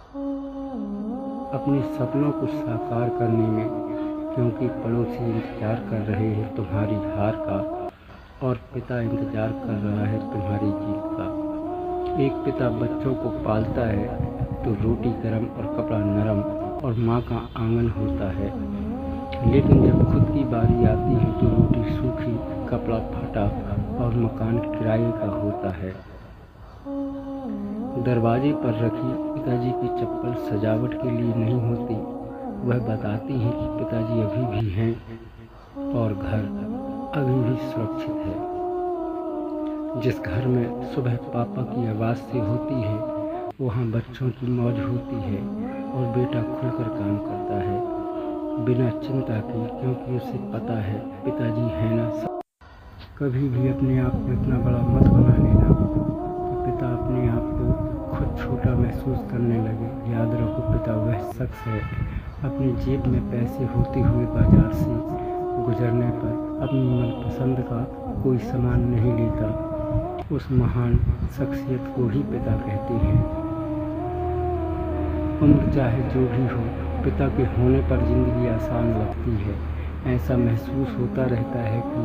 अपने सपनों को साकार करने में, क्योंकि पड़ोसी इंतजार कर रहे हैं तुम्हारी हार का और पिता इंतजार कर रहा है तुम्हारी जीत का। एक पिता बच्चों को पालता है तो रोटी गरम और कपड़ा नरम और माँ का आंगन होता है, लेकिन जब खुद की बारी आती है तो रोटी सूखी, कपड़ा फटा और मकान किराए का होता है। दरवाजे पर रखी पिताजी की चप्पल सजावट के लिए नहीं होती, वह बताती हैं कि पिताजी अभी भी हैं और घर अभी भी सुरक्षित है। जिस घर में सुबह पापा की आवाज़ से होती है वहाँ बच्चों की मौज होती है और बेटा खुलकर काम करता है बिना चिंता के, क्योंकि उसे पता है पिताजी है ना। कभी भी अपने आप को इतना बड़ा मत बना लेना कि पिता अपने आप को खुद छोटा महसूस करने लगे। याद रखो, पिता वह शख्स है अपनी जेब में पैसे होते हुए बाजार से गुजरने पर अपनी मनपसंद का कोई सामान नहीं लेता। उस महान शख्सियत को ही पिता कहते हैं। उम्र चाहे जो भी हो, पिता के होने पर ज़िंदगी आसान लगती है। ऐसा महसूस होता रहता है कि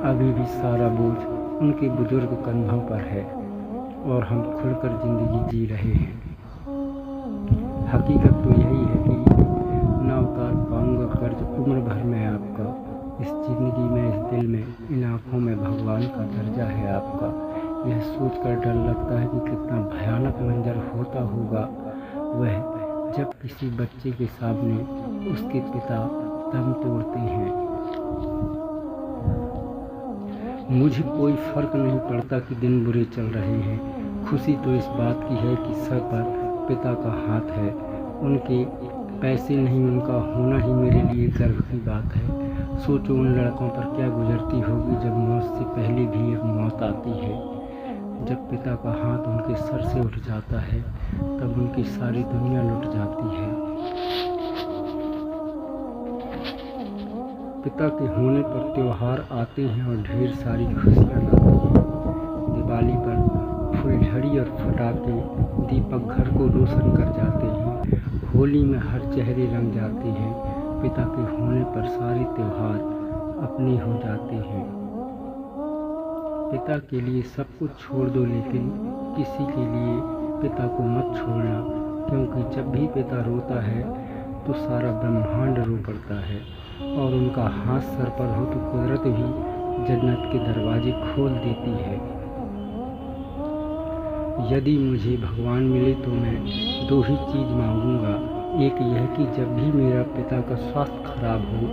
अभी भी सारा बोझ उनके बुजुर्ग कंधों पर है और हम खुलकर ज़िंदगी जी रहे हैं। हकीकत तो यही है कि ना उतार पाऊंगा कर्ज उम्र भर में आपका। इस ज़िंदगी में, इस दिल में, इन आँखों में भगवान का दर्जा है आपका। यह सोचकर डर लगता है कि कितना भयानक मंजर होता होगा वह जब किसी बच्चे के सामने उसके पिता दम तोड़ते हैं। मुझे कोई फ़र्क नहीं पड़ता कि दिन बुरे चल रहे हैं। खुशी तो इस बात की है कि सर पर पिता का हाथ है। उनके पैसे नहीं, उनका होना ही मेरे लिए गर्व की बात है। सोचो उन लड़कों पर क्या गुजरती होगी जब मौत से पहले भी एक मौत आती है। जब पिता का हाथ उनके सर से उठ जाता है तब उनकी सारी दुनिया लुट जाती है। पिता के होने पर त्योहार आते हैं और ढेर सारी खुशियाँ लाते हैं। दिवाली पर फुलझड़ी और पटाखे, दीपक घर को रोशन कर जाते हैं। होली में हर चेहरे रंग जाते हैं। पिता के होने पर सारे त्योहार अपने हो जाते हैं। पिता के लिए सब कुछ छोड़ दो, लेकिन किसी के लिए पिता को मत छोड़ना, क्योंकि जब भी पिता रोता है तो सारा ब्रह्मांड रो पड़ता है और उनका हाथ सर पर हो तो कुदरत भी जन्नत के दरवाजे खोल देती है। यदि मुझे भगवान मिले तो मैं दो ही चीज़ मांगूंगा। एक यह कि जब भी मेरा पिता का स्वास्थ्य खराब हो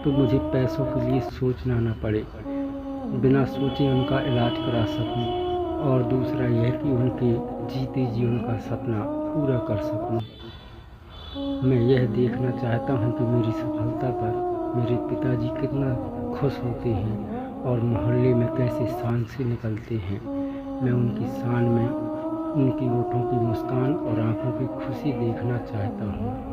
तो मुझे पैसों के लिए सोचना न पड़े, बिना सोचे उनका इलाज करा सकूं, और दूसरा यह कि उनके जीते जी उनका सपना पूरा कर सकूं। मैं यह देखना चाहता हूं कि मेरी सफलता पर मेरे पिताजी कितना खुश होते हैं और मोहल्ले में कैसे शान से निकलते हैं। मैं उनकी शान में उनकी होठों की मुस्कान और आँखों की खुशी देखना चाहता हूँ।